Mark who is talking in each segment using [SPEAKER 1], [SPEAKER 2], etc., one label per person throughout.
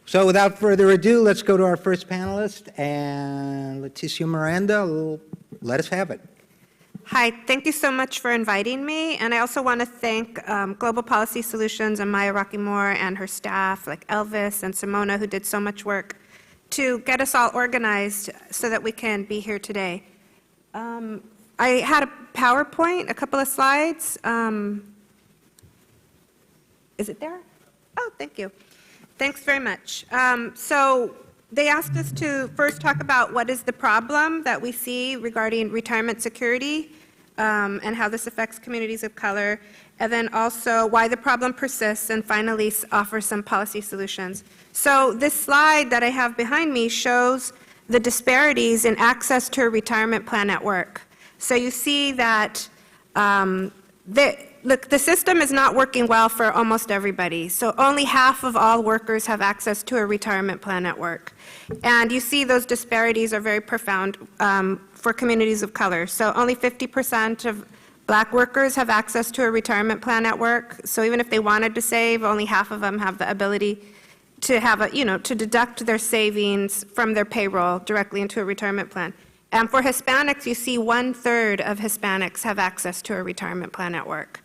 [SPEAKER 1] So without further ado, let's go to our first panelist, and Leticia Miranda will let us have it.
[SPEAKER 2] Hi, thank you so much for inviting me. And I also want to thank Global Policy Solutions and Maya Rocky-Moore and her staff, like Elvis and Simona, who did so much work to get us all organized so that we can be here today. I had a PowerPoint, a couple of slides. Is it there? Oh, thank you. Thanks very much. So they asked us to first talk about what is the problem that we see regarding retirement security and how this affects communities of color, and then also why the problem persists, and finally offer some policy solutions. So this slide that I have behind me shows the disparities in access to a retirement plan at work. So you see that look, the system is not working well for almost everybody. So only half of all workers have access to a retirement plan at work. And you see those disparities are very profound for communities of color. So only 50% of Black workers have access to a retirement plan at work. So even if they wanted to save, only half of them have the ability to have to deduct their savings from their payroll directly into a retirement plan. And for Hispanics, you see 1/3 of Hispanics have access to a retirement plan at work.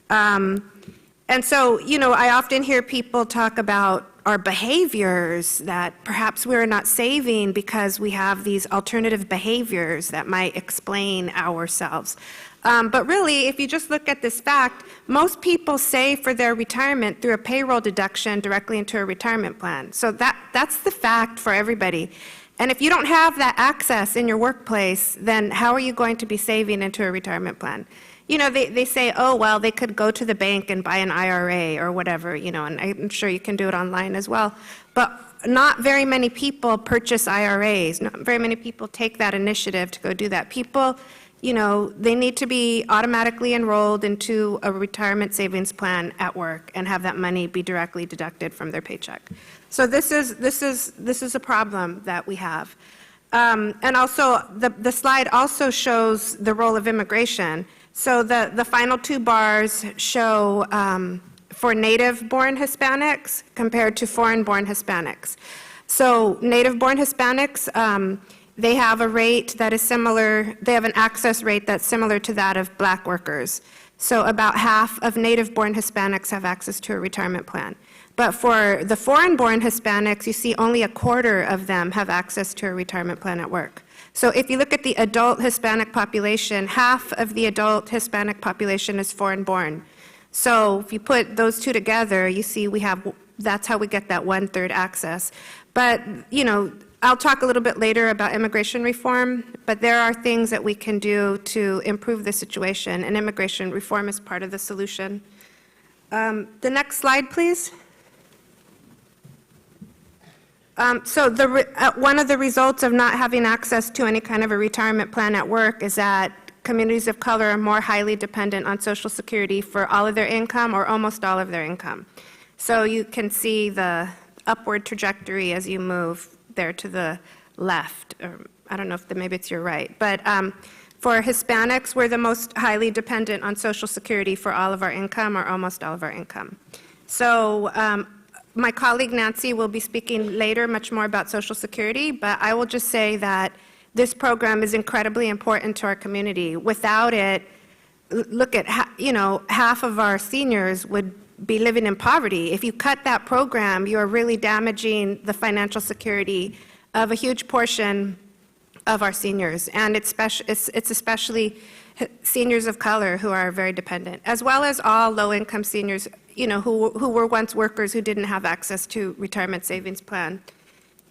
[SPEAKER 2] And so, I often hear people talk about our behaviors, that perhaps we're not saving because we have these alternative behaviors that might explain ourselves. But really, if you just look at this fact, most people save for their retirement through a payroll deduction directly into a retirement plan. So that's the fact for everybody. And if you don't have that access in your workplace, then how are you going to be saving into a retirement plan? They say, oh, well, they could go to the bank and buy an IRA or whatever, and I'm sure you can do it online as well. But not very many people purchase IRAs. Not very many people take that initiative to go do that. People, they need to be automatically enrolled into a retirement savings plan at work and have that money be directly deducted from their paycheck. So this is a problem that we have. And also, the slide also shows the role of immigration. So the final two bars show for native-born Hispanics compared to foreign-born Hispanics. So native-born Hispanics, they have a rate that is similar, they have an access rate that's similar to that of Black workers. So about half of native-born Hispanics have access to a retirement plan. But for the foreign-born Hispanics, you see only 1/4 of them have access to a retirement plan at work. So if you look at the adult Hispanic population, half of the adult Hispanic population is foreign-born. So if you put those two together, you see that's how we get that 1/3 access. But, I'll talk a little bit later about immigration reform, but there are things that we can do to improve the situation, and immigration reform is part of the solution. The next slide, please. So one of the results of not having access to any kind of a retirement plan at work is that communities of color are more highly dependent on Social Security for all of their income or almost all of their income. So you can see the upward trajectory as you move there to the left, or I don't know if maybe it's your right. But for Hispanics, we're the most highly dependent on Social Security for all of our income or almost all of our income. So my colleague Nancy will be speaking later much more about Social Security, but I will just say that this program is incredibly important to our community. Without it, look at, half of our seniors would be living in poverty. If you cut that program, you're really damaging the financial security of a huge portion of our seniors. And it's especially seniors of color who are very dependent, as well as all low-income seniors, who were once workers who didn't have access to retirement savings plan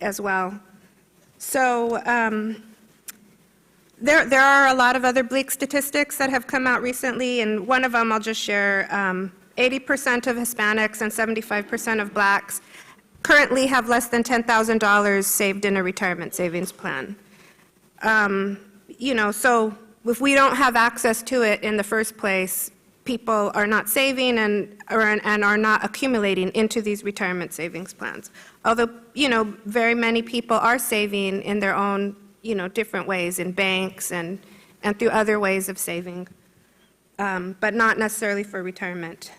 [SPEAKER 2] as well. So there are a lot of other bleak statistics that have come out recently, and one of them I'll just share. 80% of Hispanics and 75% of Blacks currently have less than $10,000 saved in a retirement savings plan. So if we don't have access to it in the first place, people are not saving and are not accumulating into these retirement savings plans. Although, very many people are saving in their own, different ways, in banks and through other ways of saving, but not necessarily for retirement.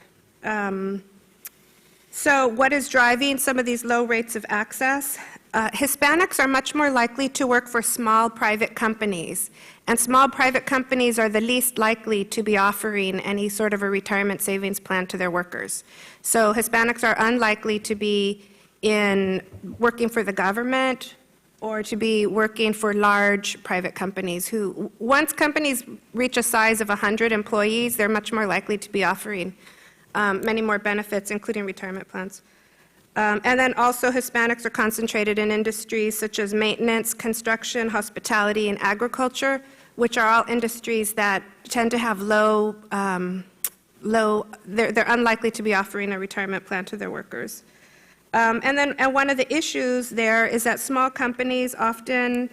[SPEAKER 2] So what is driving some of these low rates of access? Hispanics are much more likely to work for small private companies, and small private companies are the least likely to be offering any sort of a retirement savings plan to their workers. So Hispanics are unlikely to be working for the government or to be working for large private companies who, once companies reach a size of 100 employees, they're much more likely to be offering many more benefits, including retirement plans. And then also Hispanics are concentrated in industries such as maintenance, construction, hospitality, and agriculture, which are all industries that tend to have they're unlikely to be offering a retirement plan to their workers. And one of the issues there is that small companies often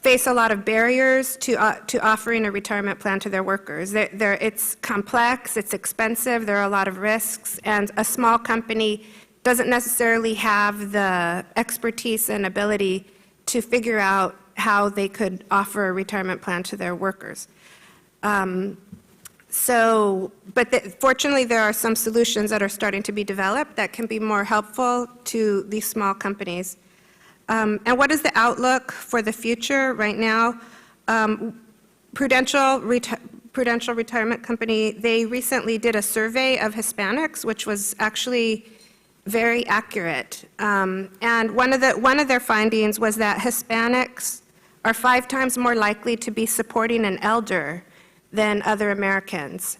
[SPEAKER 2] face a lot of barriers to offering a retirement plan to their workers. It's complex, it's expensive, there are a lot of risks, and a small company doesn't necessarily have the expertise and ability to figure out how they could offer a retirement plan to their workers. Fortunately, there are some solutions that are starting to be developed that can be more helpful to these small companies. And what is the outlook for the future right now? Prudential Retirement Company, they recently did a survey of Hispanics, which was actually very accurate. And one of their findings was that Hispanics are 5 times more likely to be supporting an elder than other Americans.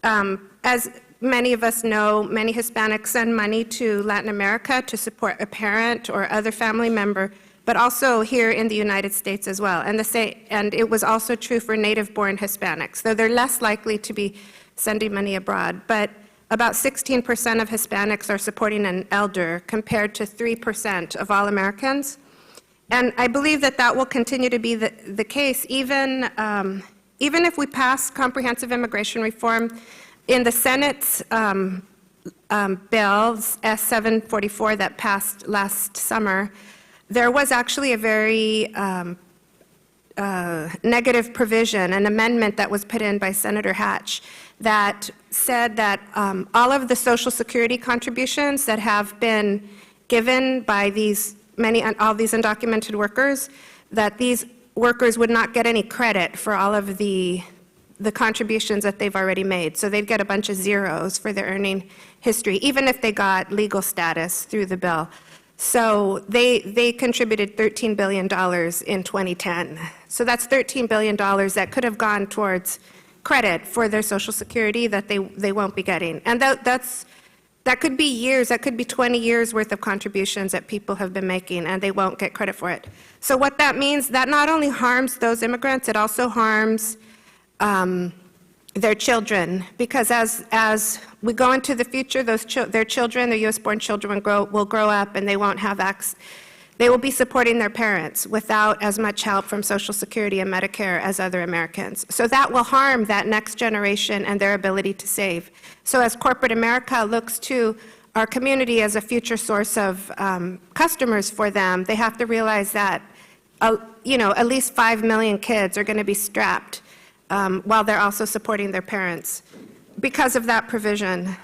[SPEAKER 2] As many of us know, many Hispanics send money to Latin America to support a parent or other family member, but also here in the United States as well. And it was also true for native-born Hispanics, though they're less likely to be sending money abroad. But about 16% of Hispanics are supporting an elder, compared to 3% of all Americans. And I believe that will continue to be the case, even if we pass comprehensive immigration reform. In the Senate's bill, S-744, that passed last summer, there was actually a very negative provision, an amendment that was put in by Senator Hatch, that said that all of the Social Security contributions that have been given by all these undocumented workers, that these workers would not get any credit for all of the contributions that they've already made. So they'd get a bunch of zeros for their earning history, even if they got legal status through the bill. So they contributed $13 billion in 2010. So that's $13 billion that could have gone towards credit for their Social Security that they won't be getting. And that could be years, that could be 20 years worth of contributions that people have been making, and they won't get credit for it. So what that means, that not only harms those immigrants, it also harms their children, because as we go into the future, their children, their U.S.-born children will grow up, and they won't have access. They will be supporting their parents without as much help from Social Security and Medicare as other Americans. So that will harm that next generation and their ability to save. So as corporate America looks to our community as a future source of customers for them, they have to realize that at least 5 million kids are going to be strapped while they're also supporting their parents because of that provision.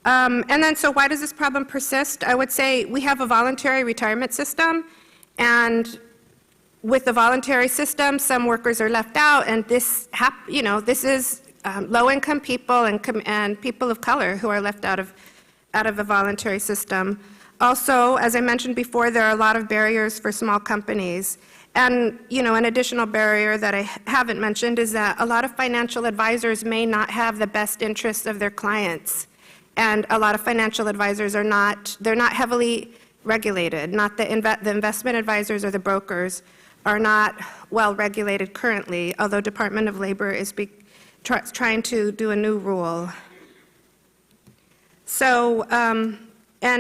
[SPEAKER 2] And then, so why does this problem persist? I would say we have a voluntary retirement system, and with the voluntary system, some workers are left out, and this is low-income people and people of color who are left out of the voluntary system. Also, as I mentioned before, there are a lot of barriers for small companies. And, an additional barrier that I haven't mentioned is that a lot of financial advisors may not have the best interests of their clients. And a lot of financial advisors they're not heavily regulated. Not the investment advisors or the brokers are not well regulated currently, although Department of Labor is trying to do a new rule. So,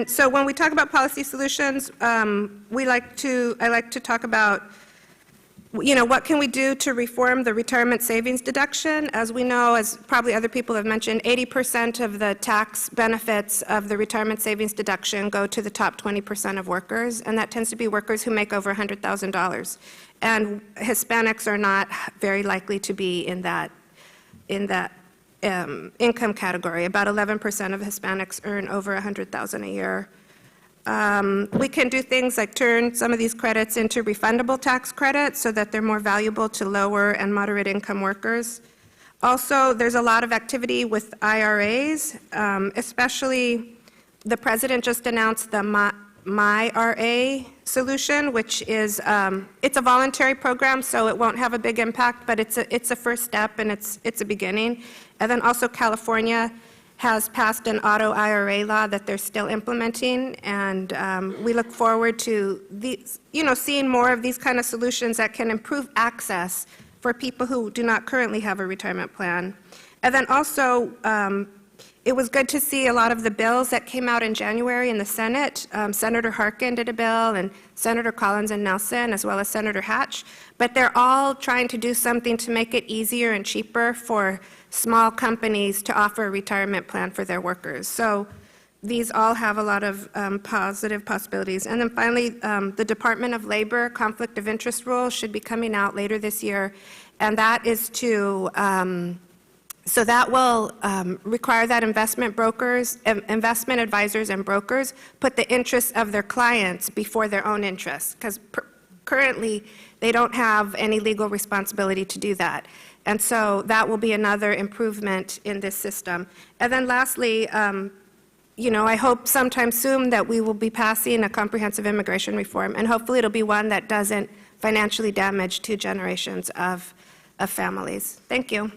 [SPEAKER 2] so when we talk about policy solutions, I like to talk about what can we do to reform the retirement savings deduction? As we know, as probably other people have mentioned, 80% of the tax benefits of the retirement savings deduction go to the top 20% of workers, and that tends to be workers who make over $100,000. And Hispanics are not very likely to be in that income category. About 11% of Hispanics earn over $100,000 a year. We can do things like turn some of these credits into refundable tax credits so that they're more valuable to lower and moderate income workers. Also, there's a lot of activity with IRAs, especially the president just announced the My RA solution, which is, it's a voluntary program, so it won't have a big impact, but it's a first step and it's a beginning. And then also California has passed an auto IRA law that they're still implementing, and we look forward to seeing more of these kind of solutions that can improve access for people who do not currently have a retirement plan. And then also, it was good to see a lot of the bills that came out in January in the Senate. Senator Harkin did a bill, and Senator Collins and Nelson, as well as Senator Hatch. But they're all trying to do something to make it easier and cheaper for small companies to offer a retirement plan for their workers. So these all have a lot of positive possibilities. And then finally, the Department of Labor conflict of interest rule should be coming out later this year. And that is to so that will require that investment advisors and brokers put the interests of their clients before their own interests, because currently they don't have any legal responsibility to do that. And so that will be another improvement in this system. And then lastly, I hope sometime soon that we will be passing a comprehensive immigration reform, and hopefully it'll be one that doesn't financially damage two generations of families. Thank you.